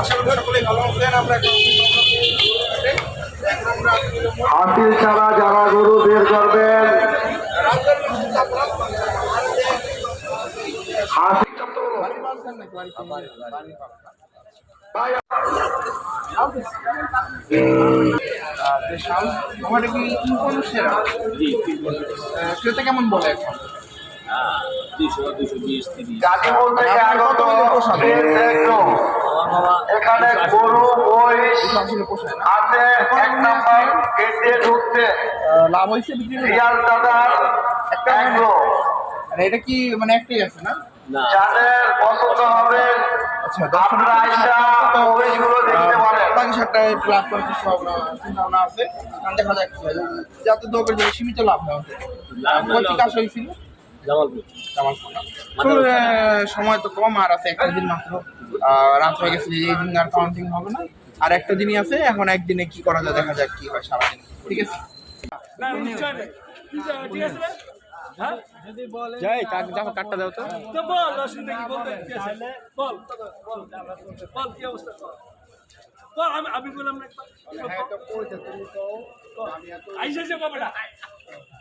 আশা করি সকলেই ভালো আছেন। আমরা হাতির ছাড়া যারা গরু বের করবেন আমাদের কি ইনকম সেরা ক্রেতা কেমন বলে এখন? গাজীপুর থেকে আগত এখানে গরু মহিষ আছে। 1 নম্বর গেট দিয়ে ঢুকতে লাভ হয়েছে বিক্রি রিয়াল দাদা একটা এগ্রো। এটা কি মানে একটাই আছে না? যাদের পছন্দ হবে আচ্ছা আপনারা আইসা মহিষগুলো দেখতে পারেন। বাকি সাতটা লাভ করার চিন্তা ভাবনা আছে। কারণ দেখা যাক যাতে দোকান যদি সীমিত লাভ হয়। কত কাজ হয়েছিল? জামালপুর। সময় তো কম আর আছে একটা দিন মাত্র। রাত হয়ে গেছে, এই দিন আর কাউন্টিং হবে না। আর একটা দিনই আছে, এখন একদিনে কি করা যায় দেখা যাক কি হয় সারাদিন। ঠিক আছে যাই কাটটা দাও তো বল অসুবিধা কি বলতে বল বল কি অবস্থা বল আমি বললাম না হ্যাঁ তো কইতে তুমি তো আইসা যে বাবাটা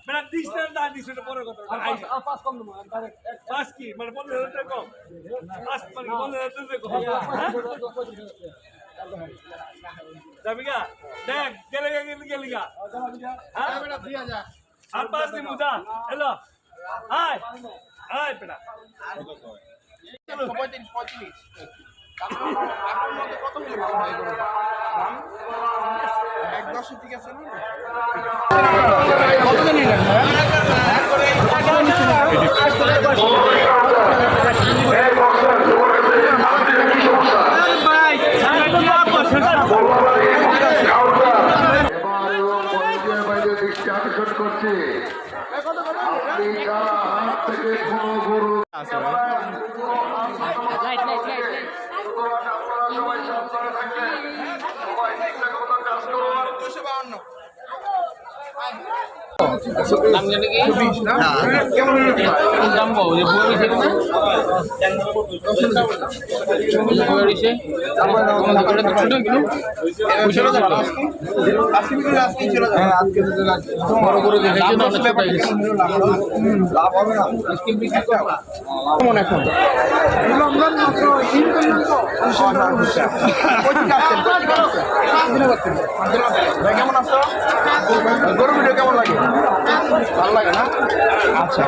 মানে 30 টাকা দাম দিছ এটা পরের কথা আর 5 কম দেবো 5 কি মানে 15000 টাকা কম 5 মানে 15000 টাকা কম যাবি গা দেখ গেলে গা হ্যাঁ বেটা দিয়া যা আর 5 দিন মুজা হ্যালো হাই হাই বেটা চলো 35 আপনার মধ্যে কত হলে ভালো হয় গরু দাম 1-10 ঠিক আছে না কত নিলেন আকর্ষণ করছে আপনি যারা হাত থেকে কোনো গরু সবাই সাবধানে থাকবেন, সবাই ঠিকঠাক মতো কাজ করুন। দাম জানি কি দাম কত যে বই দিছে না বই দিছে আমার দোকানে তো ছোট কিলো বুঝলো তো আজকে চলে যাবে আজকে বড় করে দেখেছি না ছোট গেছে লাভ হবে না স্কিল বিক্রি করব কেমন এখন রমজান মাত্র 3 করলাম তো ভাই কেমন আছো? গরু ভিডিও কেমন লাগে? ভালো লাগে না? আচ্ছা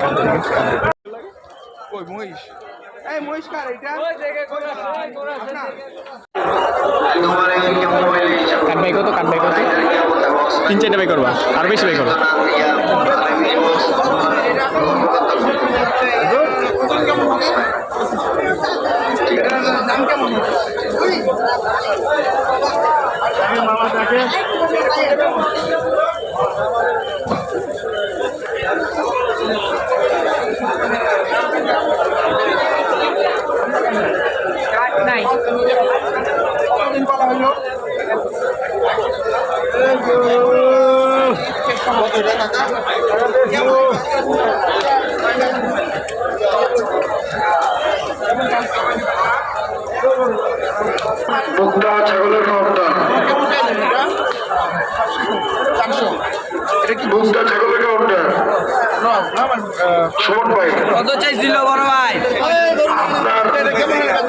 ওই মহিষ এই মহিষ কার এটা? কাটবাই কত 3-4 বাই করবা আর বেশি বাই করবা দাম কেমন মামা দেখে নাই কতদিন বলা হলো মুক্তা ছাগলের খাওয়াটা মুক্তা ছাগলের খাওয়াটা শোন ভাই কত চাইছিল বড় ভাই আপনার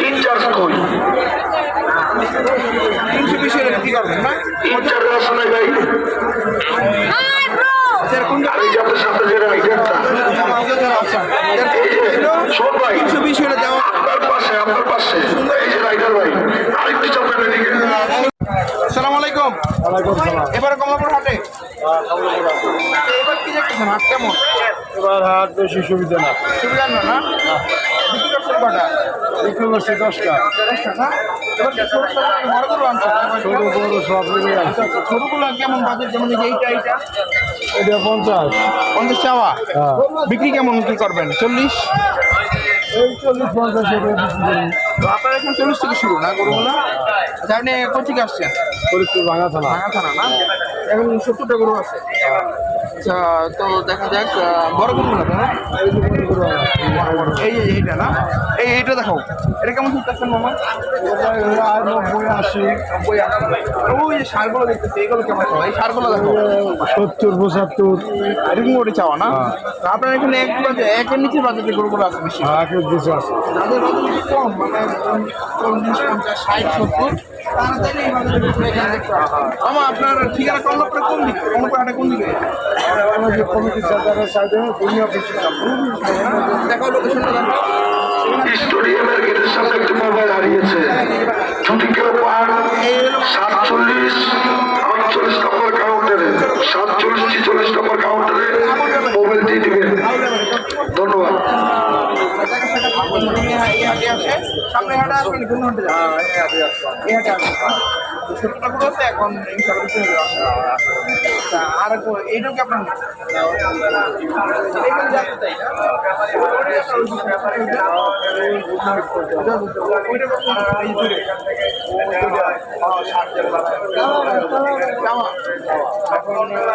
ইনচার্জ কই? ইনচার্জ আছে না ভাই? আর এই যে আপনার সাথে যে রাইডারটা শোন ভাই আপনার পাশে এই যে রাইডার ভাই আরেকটু চাপেন এদিকে। আসসালামু আলাইকুম। এবার কমলাপুর হাটে এবার কি দেখতেছেন হাট কেমন? এবার হাট বেশি সুবিধা না সুবিধা না বিক্রি করছেন কটা? বিক্রি করছে 10টা না এবার কি ছোট বড় গরু আনছেন? ছোট বড় সব মিলে আছে। ছোটগুলো কেমন বাজেট যেমন এইটা এটা 50 চাওয়া হ্যাঁ বিক্রি কেমন কি করবেন? 40 এই 40-50 আপনার আপনার এখানে 40 থেকে শুরু না গরুগুলো? আচ্ছা আপনি কোথেকে আসছেন? ফরিদপুর ভাঙা থানা। ভাঙা থানা না? এখন 70টা গরু আছে। আচ্ছা তো দেখা যাক বড় গরুগুলো না? এই যে এইটা না? এইটা দেখাও। এটা কেমন চলতেছেন মামা? 90, 80, 90 ওই যে সারগুলো দেখতেছি এগুলো কেমন হয়? এই সারগুলো দেখো 70, 75, এরকম করে চাওয়া না? তো আপনার এখানে একের নিচে বাজারে গরুগুলো আছে বেশি। আখের দিছে আছে। যাদের বাজার একটু কম মানে 40, 50, 60, 70 তারা চাইলে এই বাজারে গরুগুলো এখানে দেখতে পাবে। মামা আপনার ঠিকানা কমলাপুরে কোন দিকে? কমলাপুরে কোন দিকে? আমাদের কমিটি সেন্টারের সাইডে দুনিয়া অফিসের সামনে। দেখাও লোকেশনটা দেখাও। স্টেডিয়ামের গেটের সামনে একটি মোবাইল হারিয়েছে। যদি কেউ পান 47, 48 নম্বর কাউন্টারে, 47, 46 নম্বর কাউন্টারে মোবাইল দিয়ে দিবেন। ধন্যবাদ। সামনে হাটে আসবেন কোন হাটে যাবেন? এই হাটে আসবেন। 70টা গরু আছে এখন ইনশাআল্লাহ বিক্রি হয়ে যাবে। আচ্ছা, আর এইটাও কি আপনার? এইটা জানতে চাই না? ওইটা কত? এই দূরে। জামা। এখন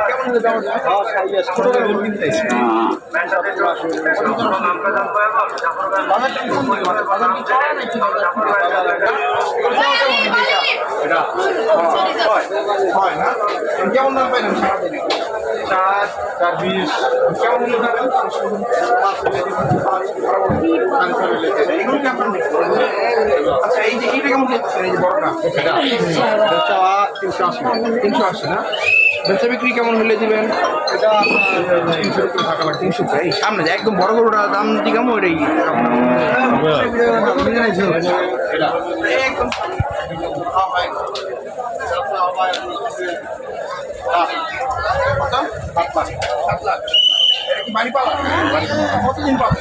কেমন হলে যাওয়া যায়? ছোট গরু কিনতে এসেছি। বাজারটা কোন দিকে? মানে বাজার কি চড়া নাকি হয় না? কেমন দাম পাইলেন সারাদিনে? 4, 20, কেমন হলে যাবেন? এগুলো কি আপনার? আচ্ছা এই যে এইটা কেমন চলতেছে এই যে বড়টা? 380 না? বেচা বিক্রি কেমন হলে দিবেন? এটা আপনার 300 টাকা থাকা লাগবে। 300 এই সামনে যে একদম বড় গরুটা দাম দিগাম ওইটাই একদম কত? 7 লাখ। এটা কি বাড়ি পালা? কতদিন পাবে?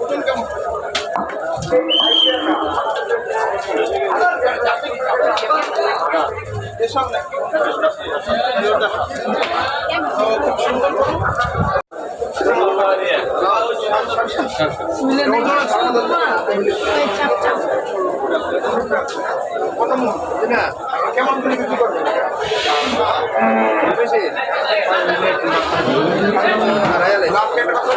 ওজন কেমন? এসব নাকি? খুব সুন্দর কত মন? না কেমন করে বিক্রি করবেন? বেশি লাভ কেটে কত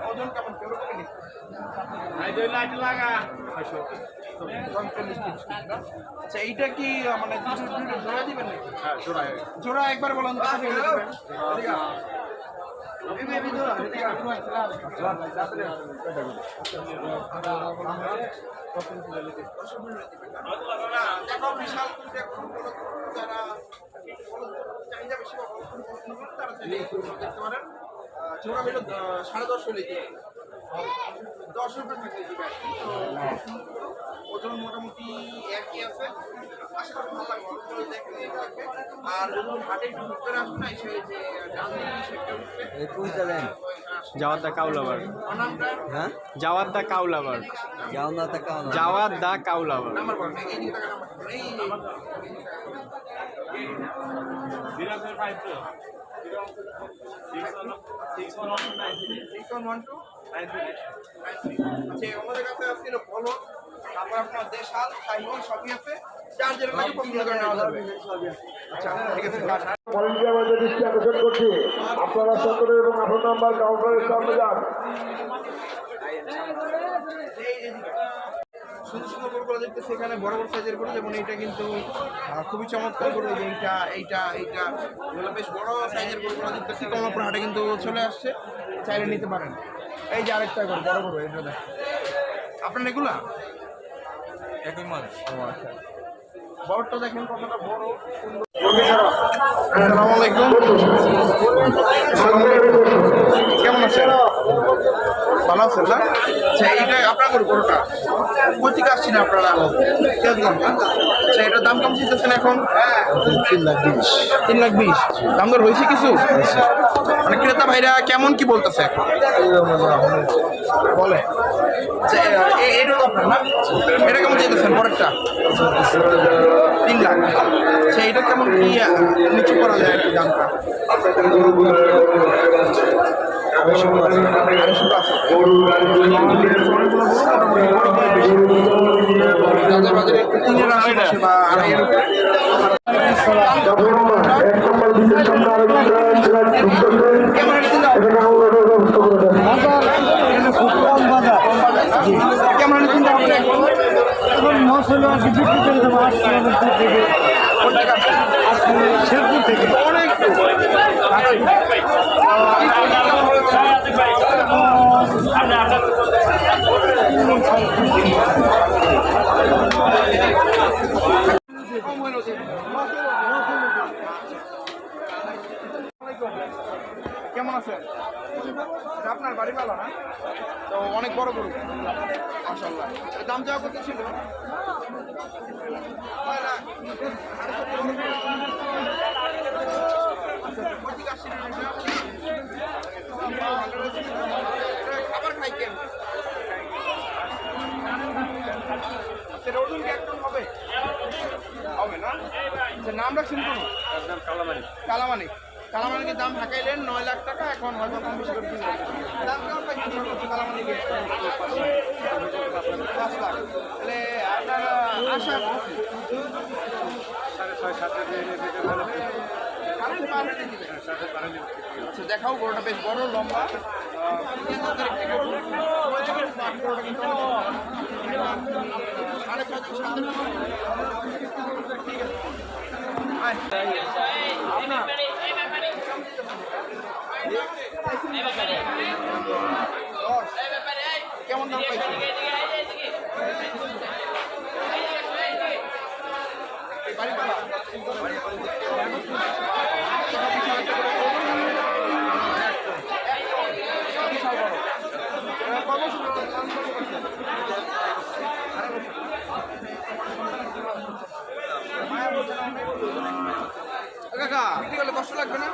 ওজন কেমন কেউ আচ্ছা এইটা কি মানে জোড়া দিবেন নাকি? জোড়া একবার বলেন কত করে দিবেন? দেখো বিশাল যারা চাহিদা বেশি তারা দেখতে পারেন জোড়া হলো 10.5 হলে 10 রুপে থাকলে দিবে ওজন মোটামুটি একই আছে আশা করি ভালো লাগবে দেখতে আর যখন হাটে ঢুকতে আসবে না এসে যে জাওয়াত দা কাউলাবার হ্যাঁ জাওয়াত দা কাউলাবার জাওয়াত দা কাউলাবার নাম্বার বলেন এই দিকে টাকা নাম্বার এই 612 আচ্ছা আমাদের কাছে আসছিল বলো তারপর আপনার দেশাল সাইমন সবই আছে চার্জের লাগে পছন্দ করে নেওয়া যাবে আচ্ছা ঠিক আছে ভলেন্টিয়ার আমাদের দৃষ্টি আকর্ষণ করছি। আপনারা সকলে এবং আপনার নাম্বার কাউন্টারের সামনে যান। সুন্দর সুন্দর গরুগুলো দেখতেছি এখানে বড় বড় সাইজের গরু যেমন এইটা কিন্তু খুবই চমৎকার গরু যে এইটা এগুলো বেশ বড় সাইজের গরুগুলো দেখতেছি কমলাপুর হাটে কিন্তু চলে আসছে চাইলে নিতে পারেন এই যে আরেকটা গরু বড় গরু এটা দেখ আপনার এগুলা একই মাল বড়টা দেখেন কতটা বড় সুন্দর আসসালামু আলাইকুম কেমন আছেন ভালো আছেন না? আচ্ছা এইটা আপনার গরুটা কোথা থেকে আসছেন আপনারা? কেয়াদগঞ্জ না? আচ্ছা এটার দাম কেমন চাইতেছেন এখন? 3,20,000 3,20,000 দাম দর হয়েছে কিছু? মানে ক্রেতা ভাইরা কেমন কি বলতেছে বলে? আচ্ছা এইটা তো আপনার না? এটা কেমন চাইতেছেন পরেরটা? 3 লাখ। আচ্ছা এটা কেমন কি নিচু করা যায় আর কি দামটা? 250 আছে। যাদের বাজারে 3-এর আশেপাশে বা 2.5-এর উপরে। এক নম্বর বিশেষ সামনে আরেকটা কেমন এটা দিল? এখানে আমরা ব্যবস্থা করে দেন। খুব কম বাজার কেমন এটা দিল আপনার? এখন 900 টাকা বিক্রি করে দেবো 800 থেকে শেরপুর থেকে অনেক কেমন আছেন? এটা আপনার বাড়ি পালা না? তো অনেক বড় গরু মাশাআল্লাহ। এর দাম চাওয়া কত ছিল? খাবার খাই কেন? সেটা ওজন কি একদম হবে? হবে না? আচ্ছা নাম রাখছেন কোন? কালামানিক। কালামানিকের দাম ঢাকাইলেন 9 লাখ টাকা, এখন হয়তো কম বেশি করে দিবেন। দাম কেমন পাইছেন সর্বোচ্চ কালামানিকের? 5 লাখ। তাহলে আপনার আশা আচ্ছা দেখাও গরুটা বেশ বড় লম্বা কেমন দাম পাইছে? কাকা বিক্রি করলে কষ্ট লাগবে না?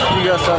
ঠিক আছে